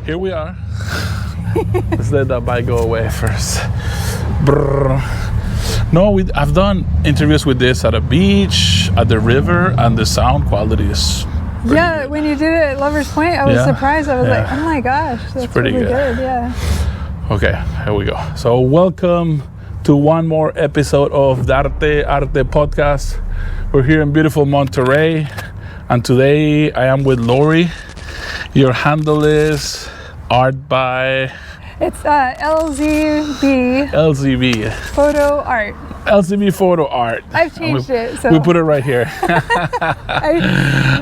here we are. Let's let that bike go away first. Brrr. No, I've done interviews with this at a beach, at the river, and the sound quality is yeah, good. when you did it at Lover's Point, I was surprised. I was like, oh my gosh, that's pretty really good. Yeah. Okay, here we go. So welcome to one more episode of Darte Arte Podcast. We're here in beautiful Monterey, and today I am with Lori. Your handle is art by... It's LZB. LZB. Photo art. LZB photo art. I've changed it. So we put it right here.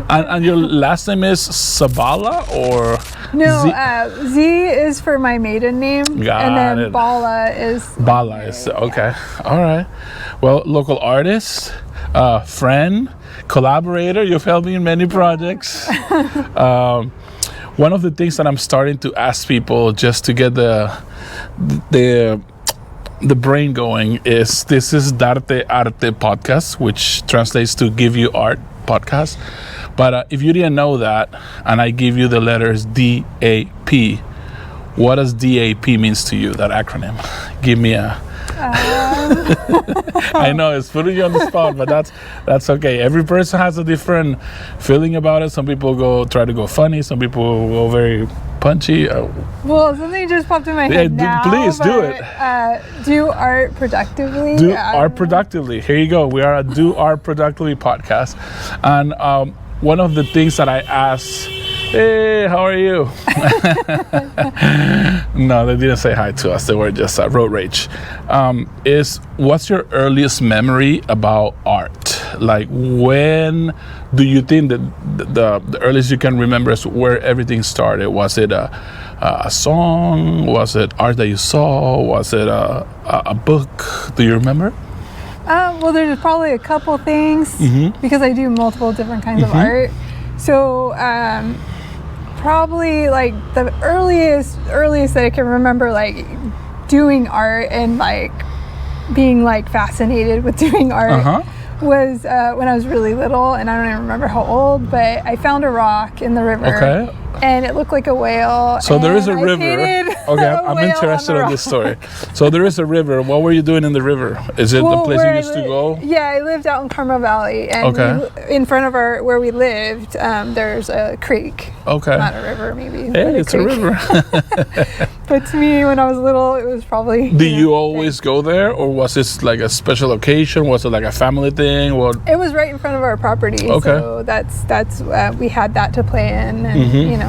and your last name is Sabala or? No, Z is for my maiden name. And then Bala is. Bala is, okay. All right. Well, local artist, friend, collaborator. You've helped me in many projects. One of the things that I'm starting to ask people just to get the brain going is this is Darte Arte Podcast, which translates to Give You Art Podcast. But if you didn't know that, and I give you the letters D.A.P, what does D.A.P means to you, that acronym? Give me a... I know it's putting you on the spot, but that's okay. Every person has a different feeling about it. Some people try to go funny. Some people go very punchy. Well, something just popped in my head now. Please do it. Do art productively. Do art productively. Here you go. We are a Do Art Productively podcast, and one of the things that I asked. Hey, how are you? No, they didn't say hi to us. They were just road rage. Is what's your earliest memory about art? Like, when do you think that the earliest you can remember is where everything started? Was it a song? Was it art that you saw? Was it a book? Do you remember? Well, there's probably a couple things because I do multiple different kinds of art. So, probably like the earliest that I can remember, like doing art and like being like fascinated with doing art was when I was really little, and I don't even remember how old, but I found a rock in the river and it looked like a whale. So there is a river. Okay, I'm interested in this story. So there is a river. What were you doing in the river? Is it the place you used to go? Yeah, I lived out in Carmel Valley, and in front of where we lived, there's a creek. Okay. Not a river, maybe. Hey, it's a river. But to me, when I was little, it was probably... Do you always go there, or was this like a special occasion? Was it like a family thing? It was right in front of our property. Okay. So that's we had that to play in, and you know.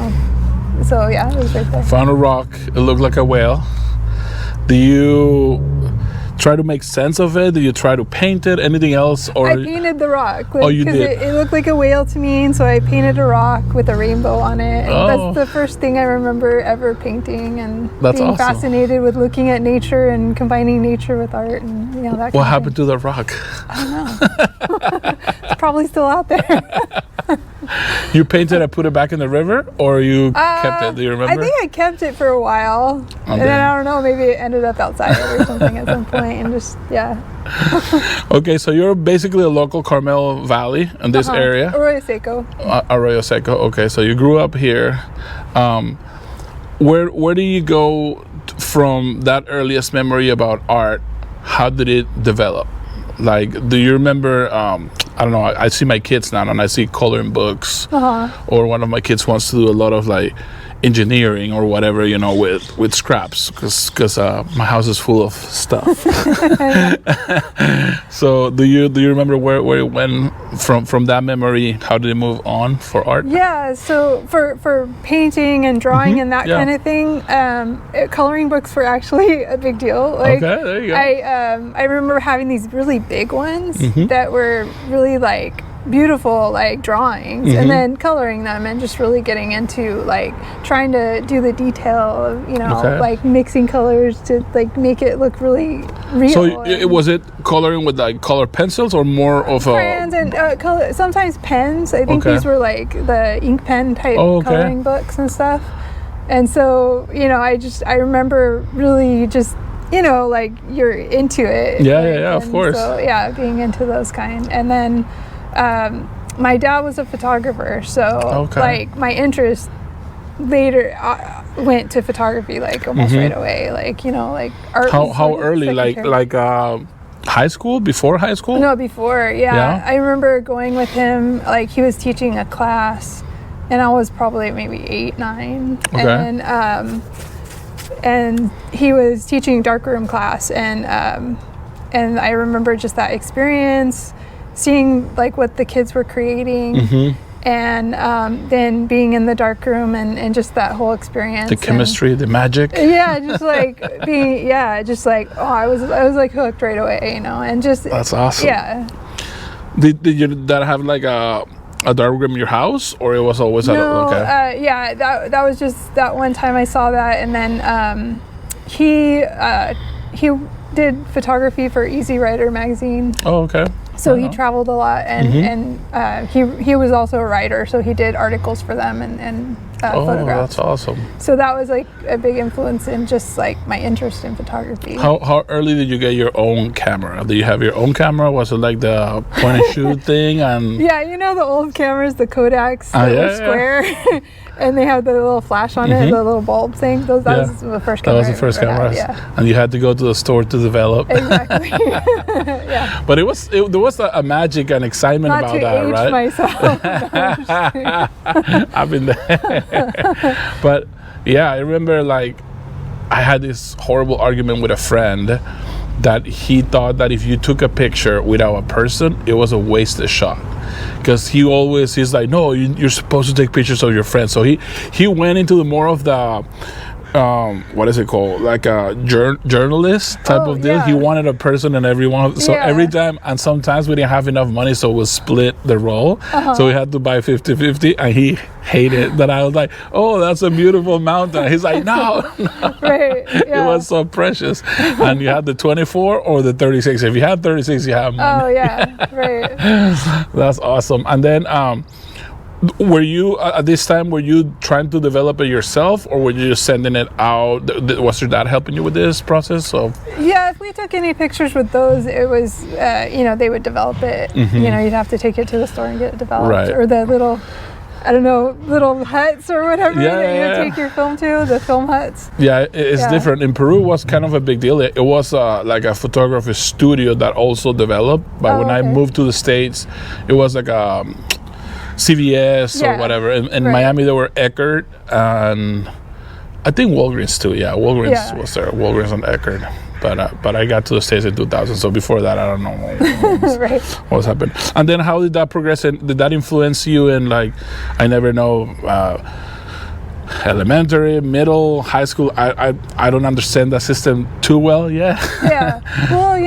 So yeah, it was right there. Found a rock. It looked like a whale. Do you try to make sense of it? Do you try to paint it? Anything else? Or I painted the rock. You did? It looked like a whale to me, and so I painted a rock with a rainbow on it. And that's the first thing I remember ever painting, and being fascinated with looking at nature and combining nature with art, and you know that. What happened to the rock? I don't know. It's probably still out there. You painted and put it back in the river, or you kept it? Do you remember? I think I kept it for a while, and then I don't know, maybe it ended up outside or something at some point, and just Okay, so you're basically a local Carmel Valley in this area. Arroyo Seco. Arroyo Seco. Okay, so you grew up here. Where do you go from that earliest memory about art? How did it develop? Like, do you remember, I don't know, I see my kids now and I see coloring books, or one of my kids wants to do a lot of like engineering or whatever, you know, with scraps, because my house is full of stuff. So do you remember where it went from that memory? How did it move on for art? Yeah, so for painting and drawing and that kind of thing, coloring books were actually a big deal. Like, okay, there you go. I remember having these really big ones that were really like beautiful, like drawings, and then coloring them and just really getting into like trying to do the detail of, you know, like mixing colors to like make it look really real. So was it coloring with like color pencils or more of crayons and sometimes pens? I think these were like the ink pen type coloring books and stuff. And so, you know, I remember really just, you know, like you're into it. Yeah, of course. So yeah, being into those kind. And then my dad was a photographer, so like my interest later went to photography like almost right away. Like, you know, like art. How early? Like high school? Before high school? No, before. Yeah. I remember going with him. Like he was teaching a class, and I was probably maybe 8, 9. Okay. And he was teaching darkroom class, and I remember just that experience, seeing like what the kids were creating. And then being in the dark room and just that whole experience, the chemistry, the magic, just like being, I was like hooked right away, you know. And just that's awesome. Yeah. Did your dad have like a dark room in your house, or it was always okay? That was just that one time I saw that, and then he did photography for Easy Rider magazine. Oh, okay. So he traveled a lot, and he was also a writer, so he did articles for them and photographs. That's awesome. So that was like a big influence in just like my interest in photography. How early did you get your own camera? Did you have your own camera? Was it like the point and shoot thing? And yeah, you know the old cameras, the Kodaks that were square. And they have the little flash on it, the little bulb thing. That was the first camera. That was the first camera. Yeah. And you had to go to the store to develop. Exactly. Yeah. But there was a magic and excitement Not about to that, age right? myself. I've been there. But yeah, I remember like I had this horrible argument with a friend that he thought that if you took a picture without a person, it was a wasted shot. Because he's like, no, you're supposed to take pictures of your friends. So he went into the more of the what is it called, like a journalist type of deal. He wanted a person in every one of, so every time, and sometimes we didn't have enough money, so we'll split the role. So we had to buy 50-50, and he hated that. I was like, oh, that's a beautiful mountain. He's like, no. Right. Yeah. It was so precious. And you had the 24 or the 36. If you had 36, you have money. Oh yeah, right. That's awesome. And then were you at this time, were you trying to develop it yourself, or were you just sending it out? Was your dad helping you with this process? Yeah, if we took any pictures with those, it was they would develop it. You know, you'd have to take it to the store and get it developed. Right. Or the little, I don't know, little huts or whatever that you take your film to, the film huts. Yeah, it's different. In Peru, it was kind of a big deal. It was like a photography studio that also developed. But when I moved to the States, it was like a CVS or whatever. In Miami, there were Eckerd, and I think Walgreens too. Yeah, Walgreens was there. Walgreens and Eckerd. But I got to the States in 2000, so before that, I don't know what's happened. And then how did that progress? And did that influence you in, like, I never know, elementary, middle, high school? I don't understand that system too well yet. Yeah. Well,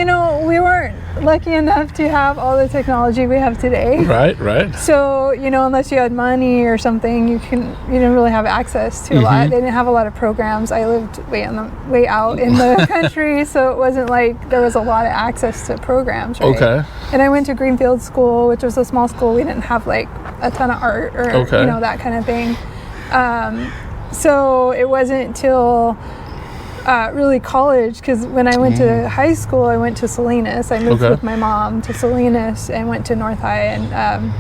we weren't lucky enough to have all the technology we have today. Right. So, unless you had money or something, you didn't really have access to a lot. They didn't have a lot of programs. I lived way out in the country, so it wasn't like there was a lot of access to programs, right? Okay. And I went to Greenfield School, which was a small school. We didn't have like a ton of art or that kind of thing. So it wasn't till really college, because when I went to high school, I went to Salinas. I moved with my mom to Salinas and went to North High, and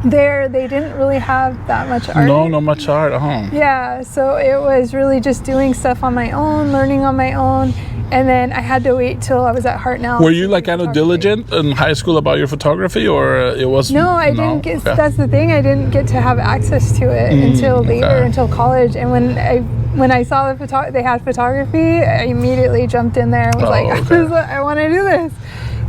there they didn't really have that much art. No, not much art. Yeah, so it was really just doing stuff on my own, learning on my own, and then I had to wait till I was at Hartnell. Were you like kind of diligent in high school about your photography, or it was? No, I didn't get. That's the thing. I didn't get to have access to it until later, until college, and when I saw they had photography, I immediately jumped in there and was I want to do this.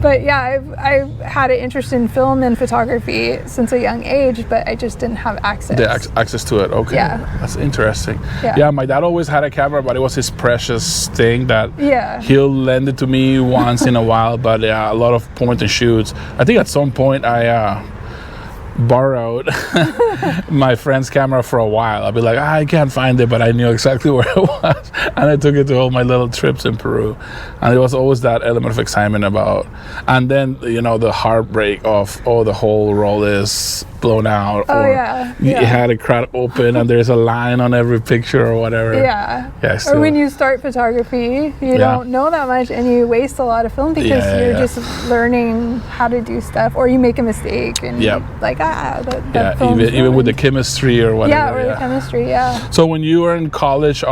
But yeah, I've had an interest in film and photography since a young age, but I just didn't have access. Access to it, okay. Yeah. That's interesting. Yeah, my dad always had a camera, but it was his precious thing that he'll lend it to me once in a while, but a lot of point and shoots. I think at some point I borrowed my friend's camera for a while. I'd be like, I can't find it, but I knew exactly where it was, and I took it to all my little trips in Peru, and it was always that element of excitement about, and then the heartbreak of the whole roll is blown out, or you had a crowd open and there's a line on every picture or whatever. Or when you start photography, you don't know that much, and you waste a lot of film because you're just learning how to do stuff, or you make a mistake and even maybe with the chemistry or whatever. Yeah, or the chemistry, yeah. So when you were in college,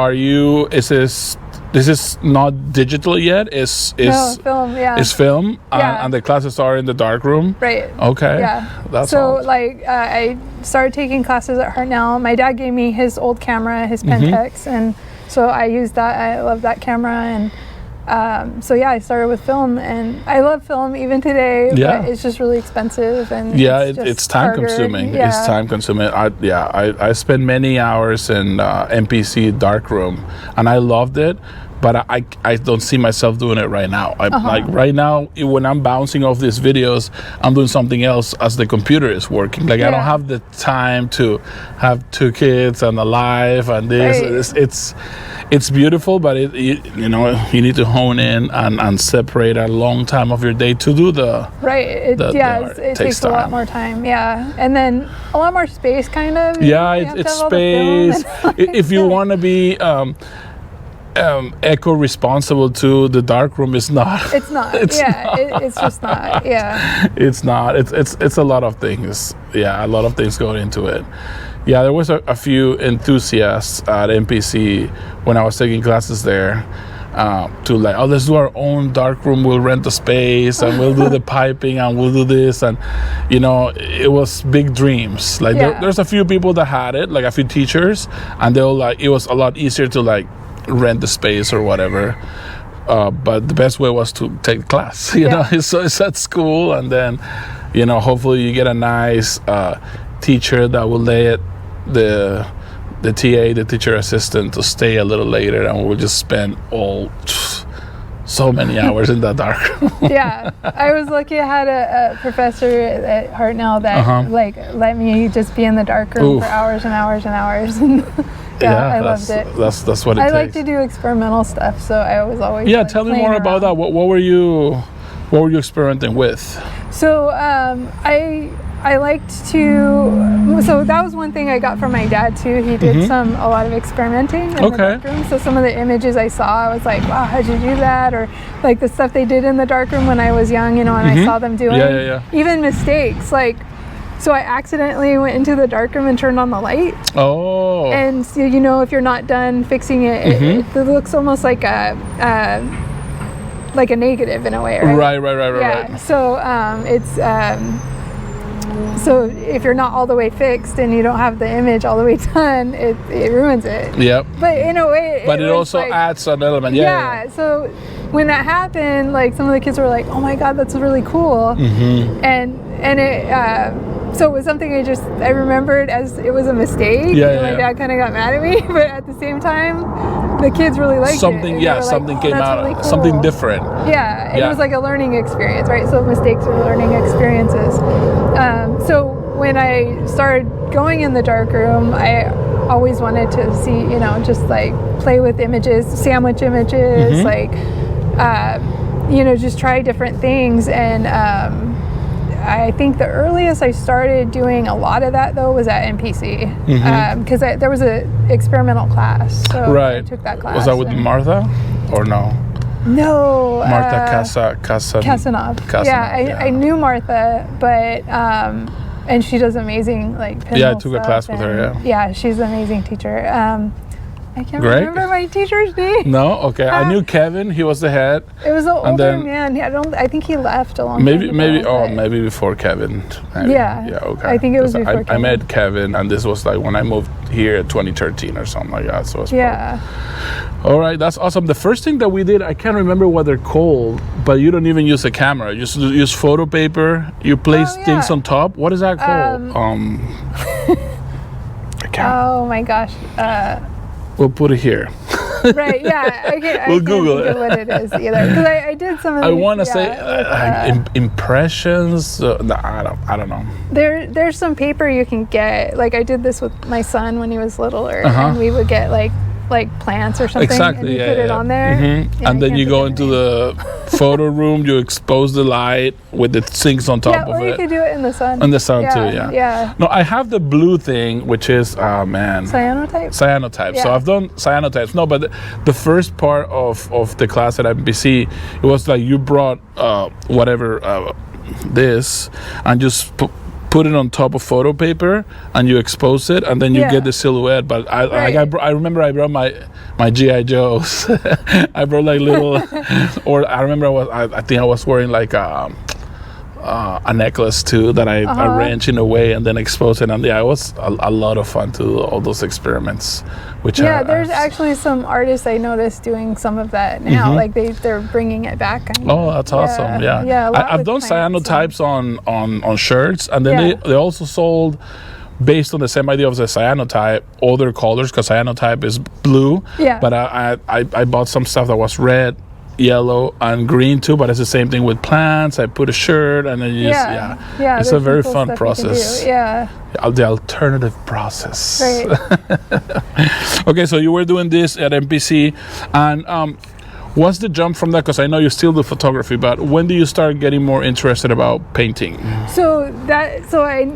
this is not digital yet? No, film, yeah. It's film? Yeah. And the classes are in the dark room? Right. Okay. Yeah. That's so, awesome. like, I started taking classes at Hartnell. My dad gave me his old camera, his Pentax, and so I used that. I love that camera, and so yeah, I started with film, and I love film even today. Yeah. But it's just really expensive, and it's time consuming. Yeah. It's time consuming. I spent many hours in MPC darkroom, and I loved it. But I don't see myself doing it right now. Like right now, when I'm bouncing off these videos, I'm doing something else as the computer is working. Like I don't have the time to have 2 kids and a life and this. Right. It's beautiful, but you need to hone in and separate a long time of your day to do the it takes a lot more time. Yeah, and then a lot more space, kind of. Yeah, it's space. If you want to be eco-responsible to the darkroom, it's not. It's not. It's just not. Yeah. It's not. It's a lot of things. Yeah, a lot of things go into it. Yeah, there was a few enthusiasts at MPC when I was taking classes there to like, let's do our own darkroom. We'll rent the space and we'll do the piping and we'll do this, and it was big dreams. Like there's a few people that had it, like a few teachers, and they were like, it was a lot easier to like rent the space or whatever, but the best way was to take the class. So it's at school, and then hopefully you get a nice teacher that will let the TA, the teacher assistant, to stay a little later, and we'll just spend so many hours in that dark room. Yeah, I was lucky. I had a professor at Hartnell that like let me just be in the dark room for hours and hours and hours. I loved it. That's what it takes. I like to do experimental stuff, so I was always tell me more about that. What were you experimenting with? So I liked to. So that was one thing I got from my dad too. He did a lot of experimenting in the darkroom. So some of the images I saw, I was like, wow, how'd you do that? Or like the stuff they did in the darkroom when I was young, and I saw them doing. Even mistakes, like. So I accidentally went into the darkroom and turned on the light. Oh. And so, if you're not done fixing it, it looks almost like a negative in a way, right? Right. So so if you're not all the way fixed and you don't have the image all the way done, it ruins it. Yep. But in a way, it also adds an element. Yeah. So when that happened, like some of the kids were like, "Oh my God, that's really cool," and it. So it was something I remembered as it was a mistake. My dad kind of got mad at me, but at the same time, the kids really liked something. it. Something came out, really cool. Something different. Yeah, and it was like a learning experience, right? So mistakes are learning experiences. So when I started going in the darkroom, I always wanted to see, just like play with images, sandwich images, like, just try different things. And I think the earliest I started doing a lot of that though was at MPC, because there was an experimental class. So I took that class. Was that with Martha or no? No. Martha Casanov. Yeah, I knew Martha, but and she does amazing like pinhole I took a class with her. Yeah, she's an amazing teacher. I can't remember my teacher's name. No, okay. I knew Kevin. He was the head. It was an older man. I think he left a long time ago. Maybe before Kevin. Maybe. Yeah. Okay. I think it was before Kevin. I met Kevin, and this was like when I moved here in 2013 or something like that. So it's all right, that's awesome. The first thing that we did, I can't remember what they're called, but you don't even use a camera. You just use photo paper. You place things on top. What is that called? Oh my gosh. We'll put it here. Right, yeah. We'll Google it. What it is either. Because I did some of these. I want to say impressions. I don't know. There's some paper you can get. Like I did this with my son when he was littler, and we would get like plants or something. Exactly. And you put it on there. Yeah, and then you go into the photo room. You expose the light with the things on top of it. Yeah, or you could do it in the sun. In the sun too. Yeah. No, I have the blue thing, which is cyanotype. Cyanotype. Yeah. So I've done cyanotypes. No, but the first part of the class at MPC, it was like you brought this and just put it on top of photo paper and you expose it, and then you get the silhouette. But I remember I brought my G.I. Joes. I brought like little, or I remember I think I was wearing like a necklace too that I arranged in a way and then exposed it. And it was a lot of fun to do all those experiments. There's actually some artists I noticed doing some of that now. Like they're bringing it back. That's awesome. Yeah. I've done cyanotypes on shirts, and then they also sold, based on the same idea of the cyanotype, other colors, because cyanotype is blue. Yeah. But I bought some stuff that was red, yellow, and green too, but it's the same thing with plants. I put a shirt and then it's a very fun process. The alternative process. Right. Okay, so you were doing this at MPC, and what's the jump from that? Because I know you still do photography, but when do you start getting more interested about painting? So I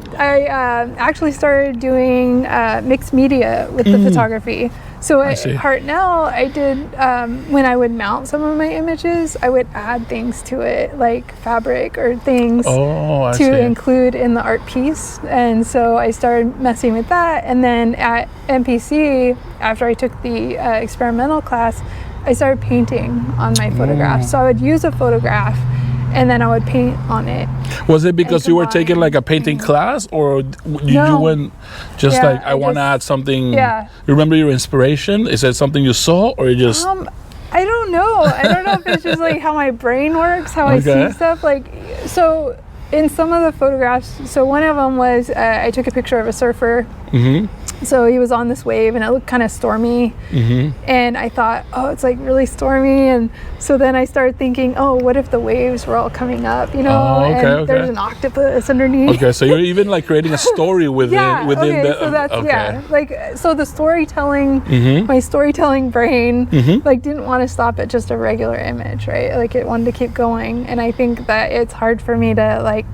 actually started doing mixed media with the photography. So at Hartnell, I did, when I would mount some of my images, I would add things to it, like fabric or things to include in the art piece. And so I started messing with that. And then at MPC, after I took the experimental class, I started painting on my photographs. So I would use a photograph and then I would paint on it. Was it because you were taking like a painting class, or you went just I want to add something? Yeah. You remember your inspiration? Is it something you saw, or you just? I don't know. I don't know if it's just like how my brain works, how I see stuff. Like, so in some of the photographs, so one of them was I took a picture of a surfer. So he was on this wave and it looked kind of stormy. And I thought, it's like really stormy. And so then I started thinking, what if the waves were all coming up, and there's an octopus underneath. Okay, so you're even like creating a story within the... So that's, so the storytelling, my storytelling brain, like didn't want to stop at just a regular image, right? Like it wanted to keep going. And I think that it's hard for me to like,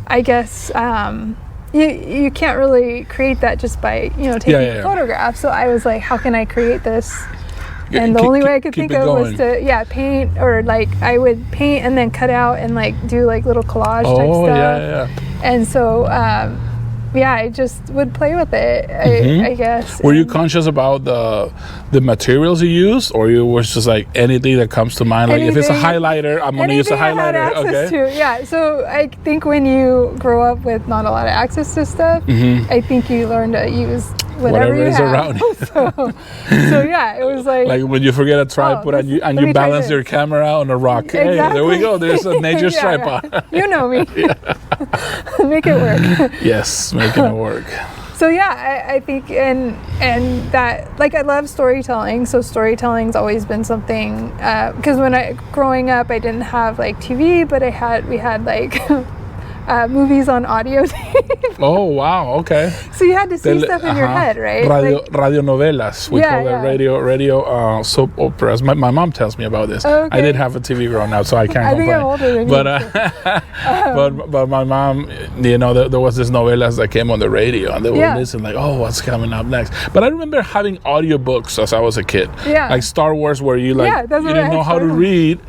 I guess, you can't really create that just by taking photographs. So I was like, how can I create this? And the only way I could think of was to paint, or like I would paint and then cut out and like do like little collage type stuff. And so I just would play with it, I guess. Were you conscious about the materials you use, or you was just like anything that comes to mind? Like if it's a highlighter, I'm going to use a highlighter. So I think when you grow up with not a lot of access to stuff, I think you learn to use whatever you is have. Around you. so it was like when you forget a tripod and you balance your camera on a rock. Exactly. Hey, there we go. There's a nature tripod. You know me. Make it work. Yes, making it work. So I think and that, like, I love storytelling. So storytelling's always been something, because growing up I didn't have like TV, but we had like movies on audio tape. Oh wow, okay. So you had to see stuff in your head, right? Radio novelas, we call it radio soap operas. My mom tells me about this. Okay. I did have a TV growing up, so I can't complain. I think I'm older than you. But my mom, there was this novelas that came on the radio, and they would listen like, what's coming up next? But I remember having audiobooks as I was a kid. Yeah. Like Star Wars, where you like you didn't know how to read,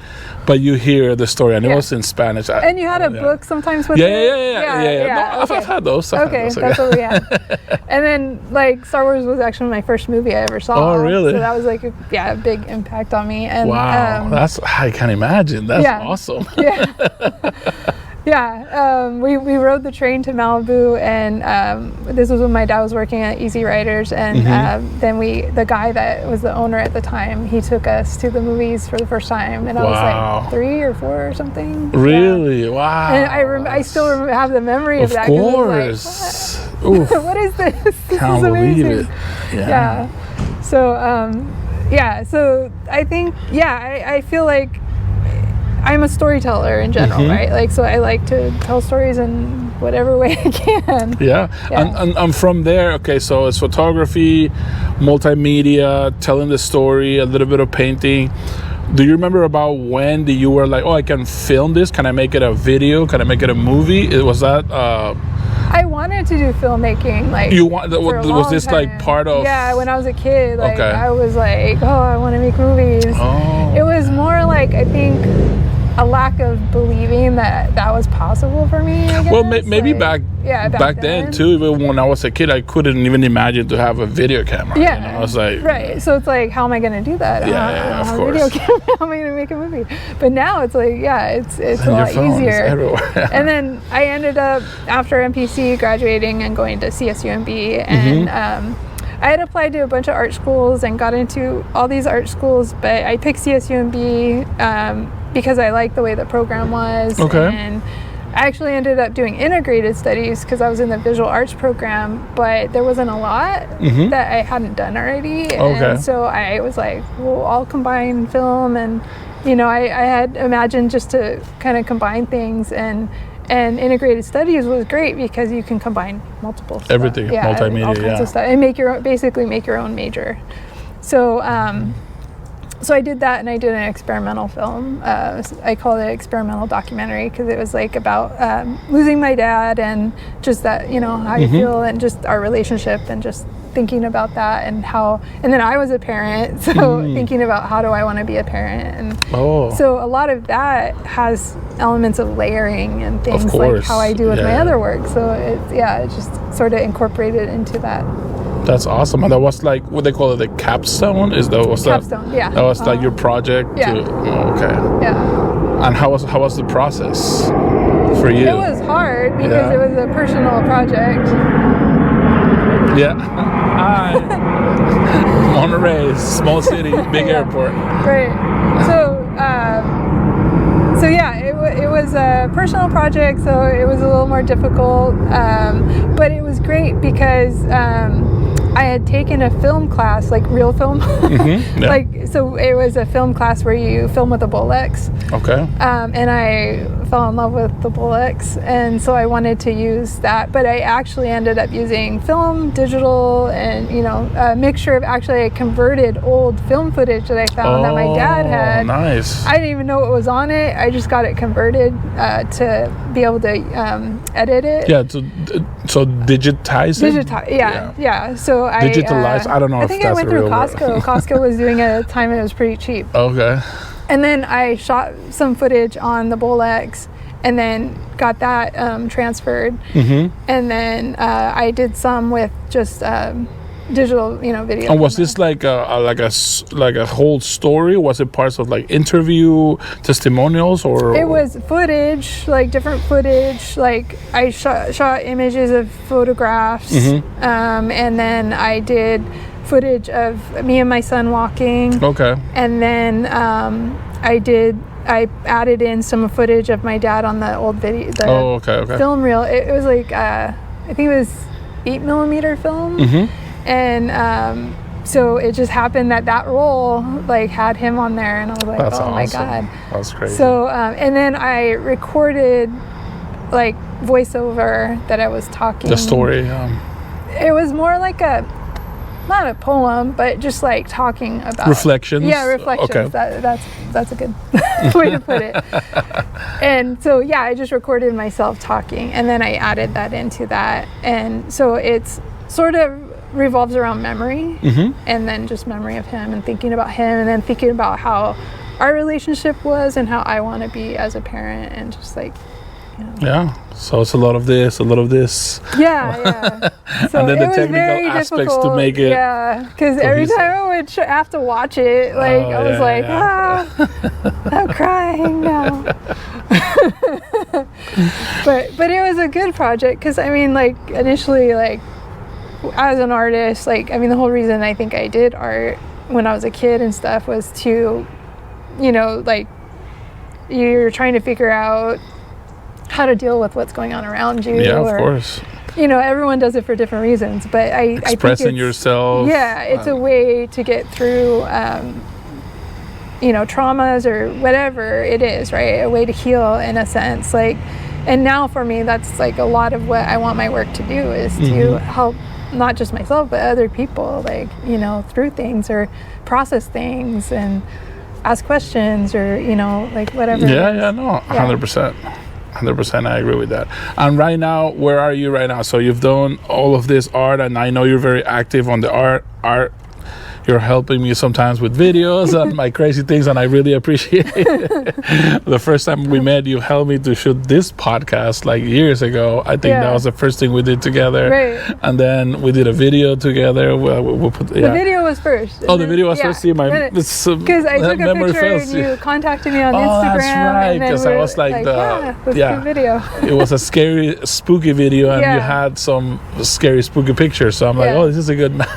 but you hear the story, and it was in Spanish. And you had a book sometimes with Yeah. No, I've had those. That's what we had. And then, like, Star Wars was actually my first movie I ever saw. Oh, really? So that was like a big impact on me. And wow, I can imagine. That's awesome. We rode the train to Malibu, and this was when my dad was working at Easy Riders, and then the guy that was the owner at the time, he took us to the movies for the first time, and I was like 3 or 4 or something. Really? Yeah. Wow. And I still have the memory of that. Of course. Like, what is this? This Can't is amazing. believe it. Yeah. So so I think I feel like I'm a storyteller in general, right? Like, so I like to tell stories in whatever way I can. Yeah. And from there, okay, so it's photography, multimedia, telling the story, a little bit of painting. Do you remember about when you were like, I can film this? Can I make it a video? Can I make it a movie? Was that... I wanted to do filmmaking, like, was this time. Like part of... Yeah, when I was a kid, like, I was like, I want to make movies. It was more like, I think... a lack of believing that was possible for me, I guess. Well, maybe back then too, even when I was a kid, I couldn't even imagine to have a video camera. Yeah. You know? I was like... Right. So it's like, how am I going to do that? I don't have a video camera. How am I going to make a movie? But now it's like, it's a lot easier. And then I ended up, after MPC, graduating and going to CSUMB. And I had applied to a bunch of art schools and got into all these art schools, but I picked CSUMB because I liked the way the program was. Okay. And I actually ended up doing integrated studies because I was in the visual arts program, but there wasn't a lot that I hadn't done already. Okay. And so I was like, well, I'll combine film. And, I had imagined just to kind of combine things, and integrated studies was great because you can combine multiple stuff. Everything, multimedia, all kinds of stuff, and basically make your own major. So, so I did that, and I did an experimental film. I called it experimental documentary because it was like about losing my dad and just that, how you feel and just our relationship and just thinking about that and then I was a parent, so thinking about how do I want to be a parent. And so a lot of that has elements of layering and things like how I do with my other work. So it just sort of incorporated into that. That's awesome. And that was like what they call it, the capstone? Capstone, yeah. That was like your project? Yeah. Okay. Yeah. And how was the process for you? It was hard because it was a personal project. Yeah. Hi. Monterey, small city, big airport. Right. So yeah, it was a personal project, so it was a little more difficult, but it was great because I had taken a film class, like real film. So it was a film class where you film with a Bolex. Okay. And I fell in love with the Bolex, and so I wanted to use that, but I actually ended up using film, digital, and a mixture of I converted old film footage that I found that my dad had. Nice. I didn't even know what was on it. I just got it converted to be able to edit it. Yeah, so digitize it? Yeah. So digitalize. I don't know. I think I went through Costco. Costco was doing it at a time, and it was pretty cheap. Okay. And then I shot some footage on the Bolex, and then got that transferred. And then I did some with just digital, video. And was this like a whole story? Was it parts of like interview testimonials, or? It was footage, like different footage. Like I shot images of photographs, and then I did footage of me and my son walking. Okay. And then I added in some footage of my dad on the old video, film reel. It was like I think it was 8mm film. And so it just happened that role like had him on there, and I was like, that's oh awesome. My god, that's crazy. So and then I recorded like voiceover that I was talking. The story. It was more like not a poem, but just like talking about reflections. Yeah, reflections. Okay. That's a good way to put it. And so I just recorded myself talking, and then I added that into that, and so it's sort of revolves around memory, and then just memory of him and thinking about him, and then thinking about how our relationship was and how I want to be as a parent, and just like yeah, so it's a lot of this. Yeah. So and then the technical aspects to make it. Yeah, because every time I would have to watch it, like I was I'm crying now. but it was a good project because initially as an artist, the whole reason I think I did art when I was a kid and stuff was to, you're trying to figure out how to deal with what's going on around you. Yeah, of course. Everyone does it for different reasons, but I expressing think yourself. Yeah, it's a way to get through, traumas or whatever it is, right? A way to heal in a sense, and now for me, that's a lot of what I want my work to do is to help not just myself, but other people, through things or process things and ask questions or, whatever. Yeah, no, 100%. 100%, I agree with that. And right now, where are you right now? So you've done all of this art, and I know you're very active on the art you're helping me sometimes with videos and my crazy things, and I really appreciate it. The first time we met, you helped me to shoot this podcast like years ago. I think that was the first thing we did together. Right. And then we did a video together. We'll put, The video was first. Oh, the video was first. See, because I took a picture and you contacted me on Instagram. That's right. Because I was like the video. It was a scary, spooky video, and you had some scary, spooky pictures. So I'm like, oh, this is a good match.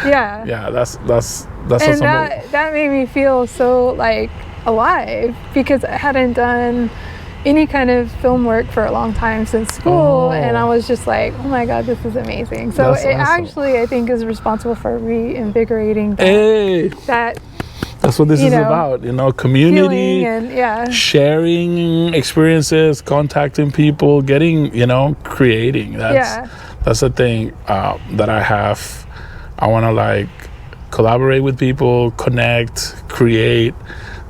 Yeah, that's and that made me feel so like alive, because I hadn't done any kind of film work for a long time since school, and I was just like, oh my god, this is amazing. So it actually, I think, is responsible for reinvigorating that. That's what this is about, community, and, sharing experiences, contacting people, getting, creating. That's the thing that I have. I want to like collaborate with people, connect, create,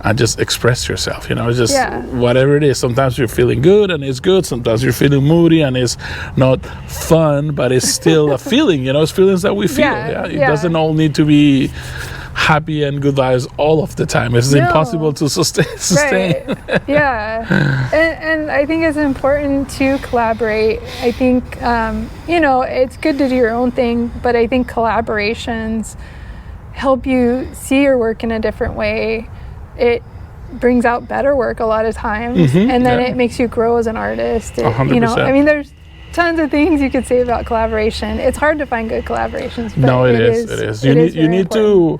and just express yourself. Just whatever it is. Sometimes you're feeling good and it's good. Sometimes you're feeling moody and it's not fun, but it's still a feeling. It's feelings that we feel. It doesn't all need to be happy and good vibes all of the time. It's impossible to sustain. Right. And I think it's important to collaborate. I think it's good to do your own thing, but I think collaborations help you see your work in a different way. It brings out better work a lot of times, and then it makes you grow as an artist. 100%. There's tons of things you could say about collaboration. It's hard to find good collaborations. But no, it is. You need to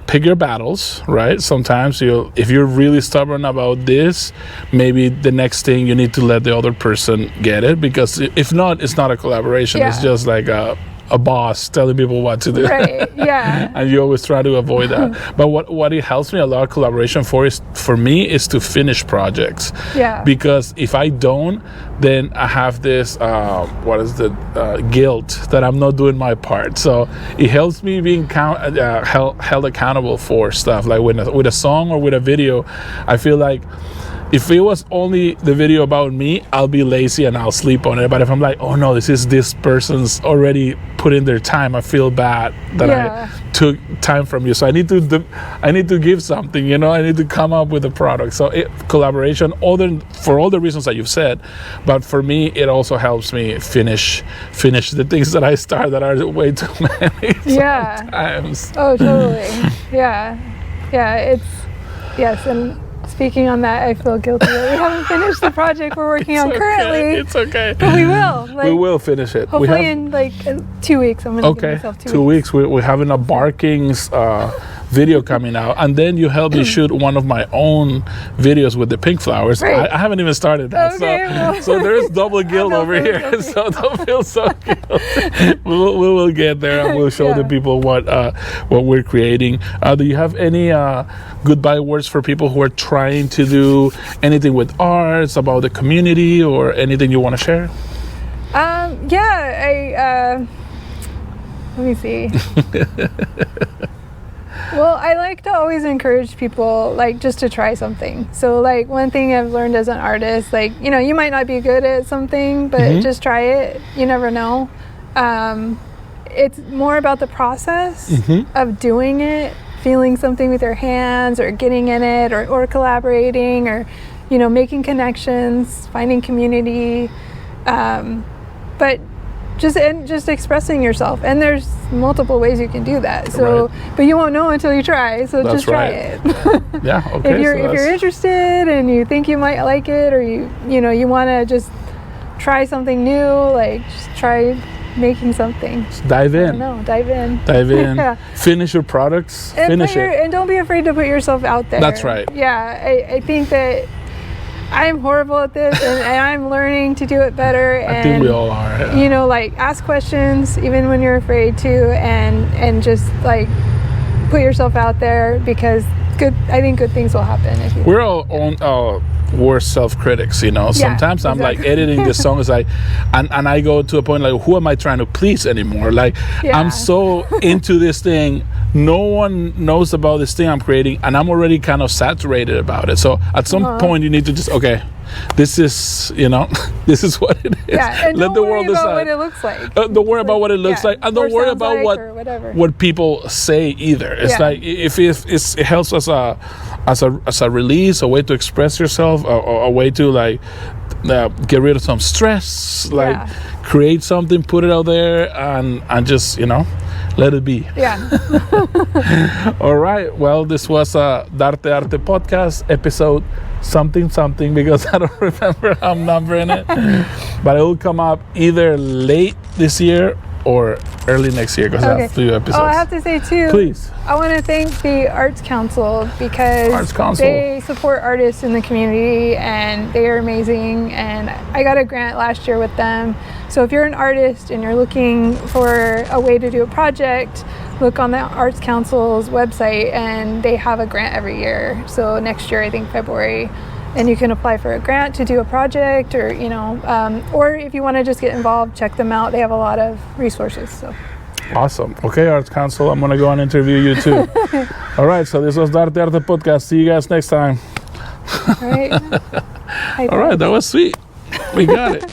pick your battles, right? Sometimes if you're really stubborn about this, maybe the next thing you need to let the other person get it, because if not, it's not a collaboration. It's just like a boss telling people what to do. Right. Yeah. And you always try to avoid that. But what it helps me a lot, collaboration for me is to finish projects. Yeah. Because if I don't, then I have this guilt that I'm not doing my part. So it helps me being held accountable for stuff. Like with a song or with a video, I feel like if it was only the video about me, I'll be lazy and I'll sleep on it. But if I'm like, oh no, this person's already put in their time, I feel bad that I took time from you. So I need to give something, I need to come up with a product. So collaboration, for all the reasons that you've said, but for me, it also helps me finish the things that I start that are way too many sometimes. Oh, totally. Yeah. Yes, and speaking on that, I feel guilty that we haven't finished the project we're working on currently. It's okay. But we will. We will finish it. Hopefully in 2 weeks. I'm going to give myself 2 weeks. We're having a Barkings video coming out. And then you helped me shoot one of my own videos with the pink flowers. Right. I haven't even started that. Okay, so there's double guilt over here. So don't feel so guilty. we will get there and we'll show the people what we're creating. Do you have any goodbye words for people who are trying to do anything with arts, about the community, or anything you want to share? Let me see. Well, I like to always encourage people, like, just to try something. So, like, one thing I've learned as an artist, like, you might not be good at something, but just try it. You never know. It's more about the process of doing it, feeling something with your hands, or getting in it, or collaborating, or, making connections, finding community. But just expressing yourself, and there's multiple ways you can do that. So, but you won't know until you try. So just try it. Yeah. Okay. If you're interested and you think you might like it, or you want to just try something new, like just try making something. Just dive in. Dive in. Yeah. Finish your products. Finish it. And don't be afraid to put yourself out there. That's right. Yeah. I think that I'm horrible at this, and I'm learning to do it better. I think we all are. Yeah. Like, ask questions even when you're afraid to, and just like put yourself out there, because I think good things will happen if you. We're all on worst self-critics, Sometimes I'm like editing the songs, and I go to a point like, who am I trying to please anymore? Like, I'm so into this thing, no one knows about this thing I'm creating, and I'm already kind of saturated about it. So at some point you need to just, okay, this is, this is what it is. Yeah, and let the world decide what it looks like. Don't worry about what it looks like, and don't worry about what people say either. It's like if it helps as a release, a way to express yourself, a way to like get rid of some stress, like create something, put it out there, and just let it be. Yeah. All right. Well, this was a Darte Arte Podcast episode something, because I don't remember how I'm numbering it. But it will come up either late this year or early next year, because I have 2 episodes. Oh, I have to say too, please, I want to thank the Arts Council, because they support artists in the community and they are amazing, and I got a grant last year with them. So if you're an artist and you're looking for a way to do a project, look on the Arts Council's website, and they have a grant every year. So next year, I think February, and you can apply for a grant to do a project, or or if you want to just get involved, check them out. They have a lot of resources. So awesome. Okay, Arts Council, I'm gonna go and interview you too. All right, so this was Darte Arte Podcast. See you guys next time. All right. All right, that was sweet. We got it.